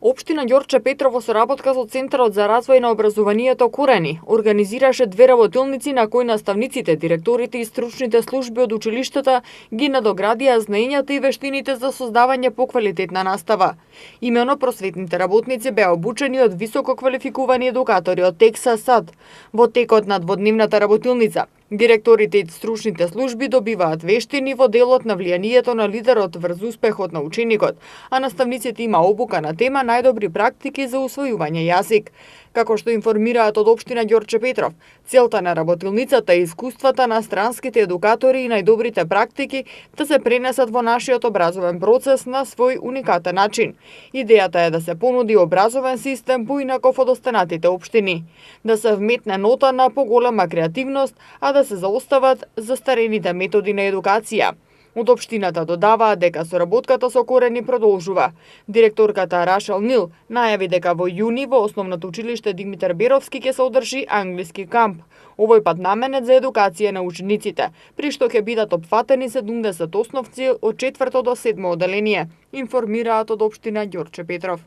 Општина Ѓорче Петрово со соработка со Центарот за развој на образованието Курени организираше две работилници на кои наставниците, директорите и стручните служби од училиштата ги надоградија знаењата и вештините за создавање поквалитетна настава. Имено просветните работници беа обучени од високо квалификувани едукатори од Тексас САД. Во текот на дводневната работилница, директорите и стручните служби добиваат вештини во делот на влијанието на лидерот врз успехот на ученикот, а наставниците има обука на тема најдобри практики за усвојување јазик. Како што информираат од општина Ѓорче Петров, целта на работилницата е искуствата на странските едукатори и најдобрите практики да се пренесат во нашиот образовен процес на свој уникатен начин. Идејата е да се понуди образовен систем поинаков од останатите општини, да се вметне нота на поголема креативност, а да се заостават застарените методи на едукација. Од општината додаваат дека соработката со Курени продолжува. Директорката Рашел Нил најави дека во јуни во основното училиште Димитар Беровски ќе се одржи англиски камп. Овој пат наменет за едукација на учениците, при што ќе бидат опфатени 70 основци од 4 до 7 оделение, информираат од општина Ѓорче Петров.